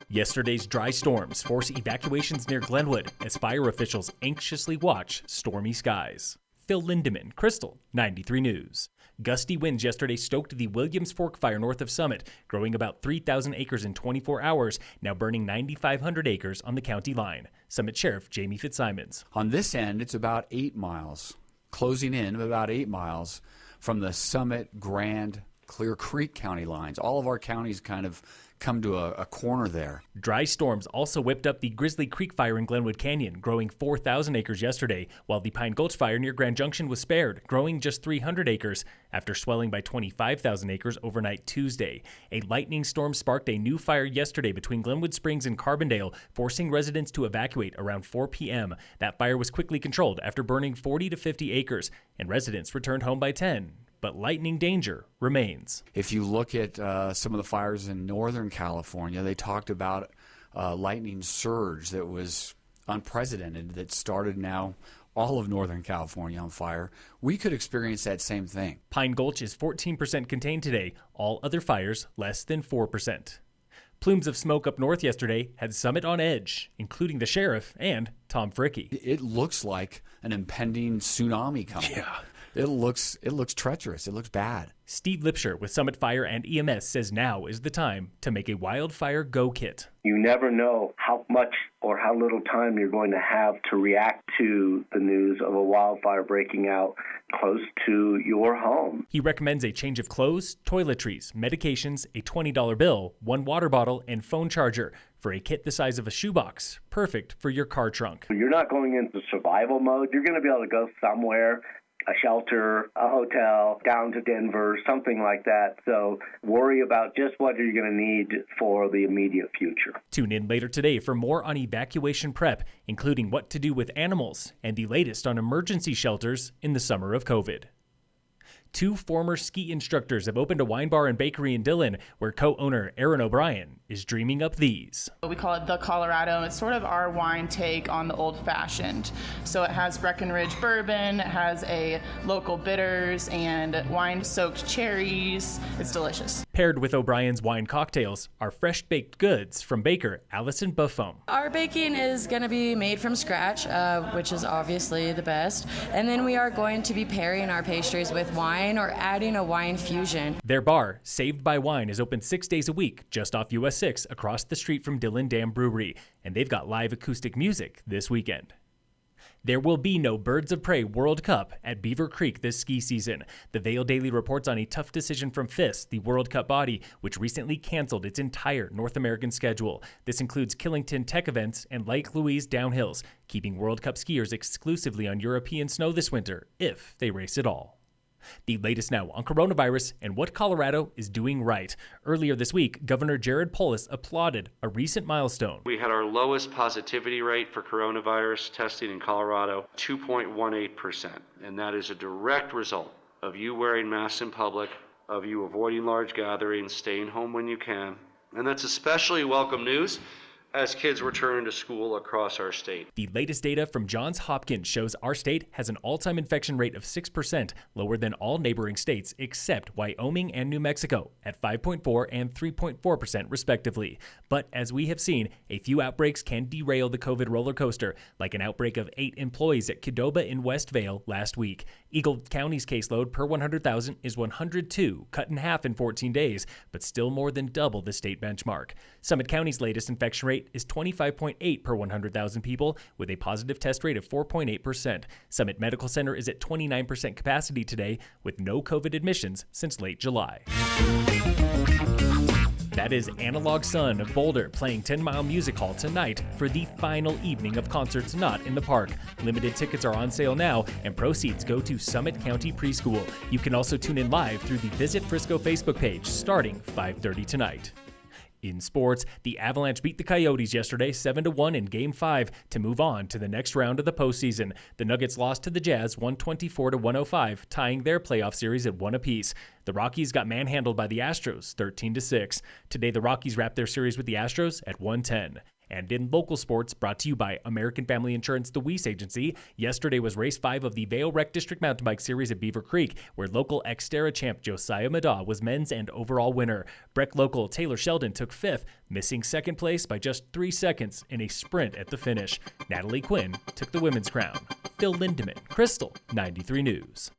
Yesterday's dry storms force evacuations near Glenwood as fire officials anxiously watch stormy skies. Phil Lindemann, Krystal, 93 News. Gusty winds yesterday stoked the Williams Fork fire north of Summit, growing about 3,000 acres in 24 hours, now burning 9,500 acres on the county line. Summit Sheriff Jamie Fitzsimons. On this end, it's about 8 miles, closing in about 8 miles from the Summit, Grand, Clear Creek county lines. All of our counties kind of come to a corner there. Dry storms also whipped up the Grizzly Creek fire in Glenwood Canyon, growing 4,000 acres yesterday, while the Pine Gulch fire near Grand Junction was spared, growing just 300 acres after swelling by 25,000 acres overnight Tuesday. A lightning storm sparked a new fire yesterday between Glenwood Springs and Carbondale, forcing residents to evacuate around 4 p.m. That fire was quickly controlled after burning 40 to 50 acres, and residents returned home by 10. But lightning danger remains. If you look at some of the fires in Northern California, they talked about a lightning surge that was unprecedented that started now all of Northern California on fire. We could experience that same thing. Pine Gulch is 14% contained today, all other fires less than 4%. Plumes of smoke up north yesterday had Summit on edge, including the sheriff and Tom Fricke. It looks like an impending tsunami coming. Yeah. It looks treacherous. It looks bad. Steve Lipsher with Summit Fire and EMS says now is the time to make a wildfire go kit. You never know how much or how little time you're going to have to react to the news of a wildfire breaking out close to your home. He recommends a change of clothes, toiletries, medications, a $20 bill, one water bottle, and phone charger for a kit the size of a shoebox, perfect for your car trunk. You're not going into survival mode. You're going to be able to go somewhere, a shelter, a hotel, down to Denver, something like that. So worry about just what you're going to need for the immediate future. Tune in later today for more on evacuation prep, including what to do with animals and the latest on emergency shelters in the summer of COVID. 2 former ski instructors have opened a wine bar and bakery in Dillon, where co-owner Aaron O'Brien is dreaming up these. We call it the Colorado. It's sort of our wine take on the old-fashioned. So it has Breckenridge bourbon, it has a local bitters, and wine-soaked cherries. It's delicious. Paired with O'Brien's wine cocktails are fresh-baked goods from baker Allison Buffon. Our baking is going to be made from scratch, which is obviously the best. And then we are going to be pairing our pastries with wine or adding a wine fusion. Their bar, Saved by Wine, is open 6 days a week just off US 6 across the street from Dillon Dam Brewery, and they've got live acoustic music this weekend. There will be no Birds of Prey World Cup at Beaver Creek this ski season. The Vail Daily reports on a tough decision from FIS, the World Cup body, which recently canceled its entire North American schedule. This includes Killington Tech events and Lake Louise downhills, keeping World Cup skiers exclusively on European snow this winter, if they race at all. The latest now on coronavirus and what Colorado is doing right. Earlier this week, Governor Jared Polis applauded a recent milestone. We had our lowest positivity rate for coronavirus testing in Colorado, 2.18%. And that is a direct result of you wearing masks in public, of you avoiding large gatherings, staying home when you can. And that's especially welcome news as kids return to school across our state. The latest data from Johns Hopkins shows our state has an all-time infection rate of 6%, lower than all neighboring states except Wyoming and New Mexico at 5.4 and 3.4% respectively. But as we have seen, a few outbreaks can derail the COVID roller coaster, like an outbreak of 8 employees at Qdoba in West Vail last week. Eagle County's caseload per 100,000 is 102, cut in half in 14 days, but still more than double the state benchmark. Summit County's latest infection rate is 25.8 per 100,000 people, with a positive test rate of 4.8%. Summit Medical Center is at 29% capacity today, with no COVID admissions since late July. That is Analog Sun of Boulder playing 10 Mile Music Hall tonight for the final evening of concerts not in the park. Limited tickets are on sale now, and proceeds go to Summit County Preschool. You can also tune in live through the Visit Frisco Facebook page starting 5:30 tonight. In sports, the Avalanche beat the Coyotes yesterday 7-1 in Game 5 to move on to the next round of the postseason. The Nuggets lost to the Jazz 124-105, tying their playoff series at 1 apiece. The Rockies got manhandled by the Astros 13-6. Today, the Rockies wrapped their series with the Astros at 110. And in local sports, brought to you by American Family Insurance, the Weiss Agency, yesterday was race 5 of the Vail Rec District Mountain Bike Series at Beaver Creek, where local Xterra champ Josiah Madaw was men's and overall winner. Breck local Taylor Sheldon took 5th, missing 2nd place by just 3 seconds in a sprint at the finish. Natalie Quinn took the women's crown. Phil Lindemann, Krystal, 93 News.